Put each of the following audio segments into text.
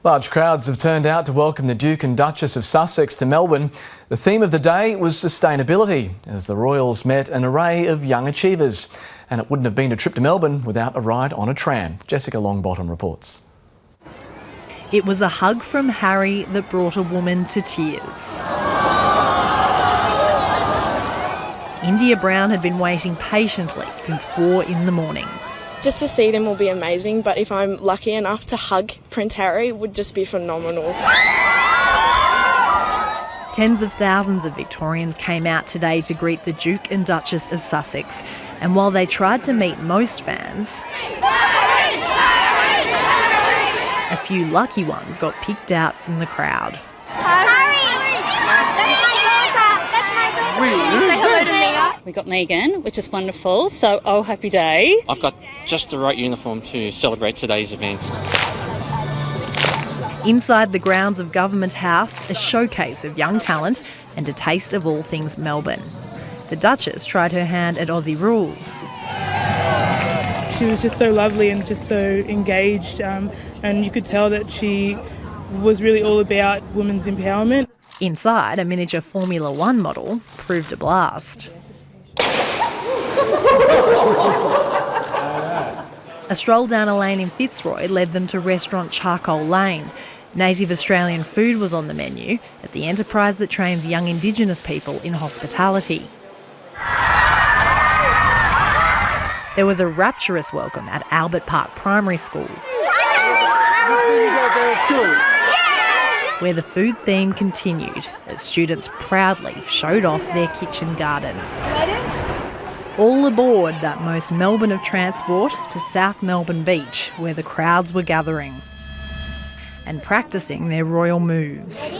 Large crowds have turned out to welcome the Duke and Duchess of Sussex to Melbourne. The theme of the day was sustainability, as the royals met an array of young achievers. And it wouldn't have been a trip to Melbourne without a ride on a tram. Jessica Longbottom reports. It was a hug from Harry that brought a woman to tears. India Brown had been waiting patiently since 4 in the morning. Just to see them will be amazing, but if I'm lucky enough to hug Prince Harry, it would just be phenomenal. Tens of thousands of Victorians came out today to greet the Duke and Duchess of Sussex. And while they tried to meet most fans, a few lucky ones got picked out from the crowd. We got Meghan, which is wonderful, so oh happy day. I've got just the right uniform to celebrate today's event. Inside the grounds of Government House, a showcase of young talent and a taste of all things Melbourne. The Duchess tried her hand at Aussie rules. She was just so lovely and just so engaged, and you could tell that she was really all about women's empowerment. Inside, a miniature Formula One model proved a blast. A stroll down a lane in Fitzroy led them to restaurant Charcoal Lane. Native Australian food was on the menu at the enterprise that trains young Indigenous people in hospitality. There was a rapturous welcome at Albert Park Primary School, where the food theme continued as students proudly showed off their kitchen garden. All aboard that most Melbourne of transport to South Melbourne Beach, where the crowds were gathering and practising their royal moves.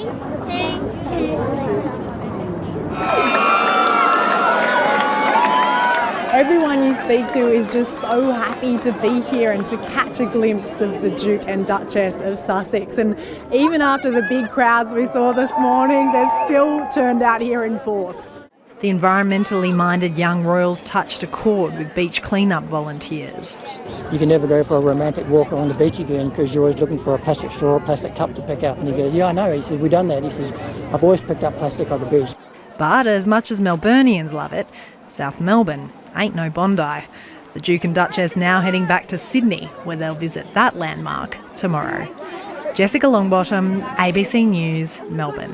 Everyone you speak to is just so happy to be here and to catch a glimpse of the Duke and Duchess of Sussex. And even after the big crowds we saw this morning, they've still turned out here in force. The environmentally minded young royals touched a chord with beach clean-up volunteers. You can never go for a romantic walk along the beach again because you're always looking for a plastic straw or plastic cup to pick up. And he goes, yeah, I know. He says, we've done that. He says, I've always picked up plastic on the beach. But as much as Melburnians love it, South Melbourne ain't no Bondi. The Duke and Duchess now heading back to Sydney, where they'll visit that landmark tomorrow. Jessica Longbottom, ABC News, Melbourne.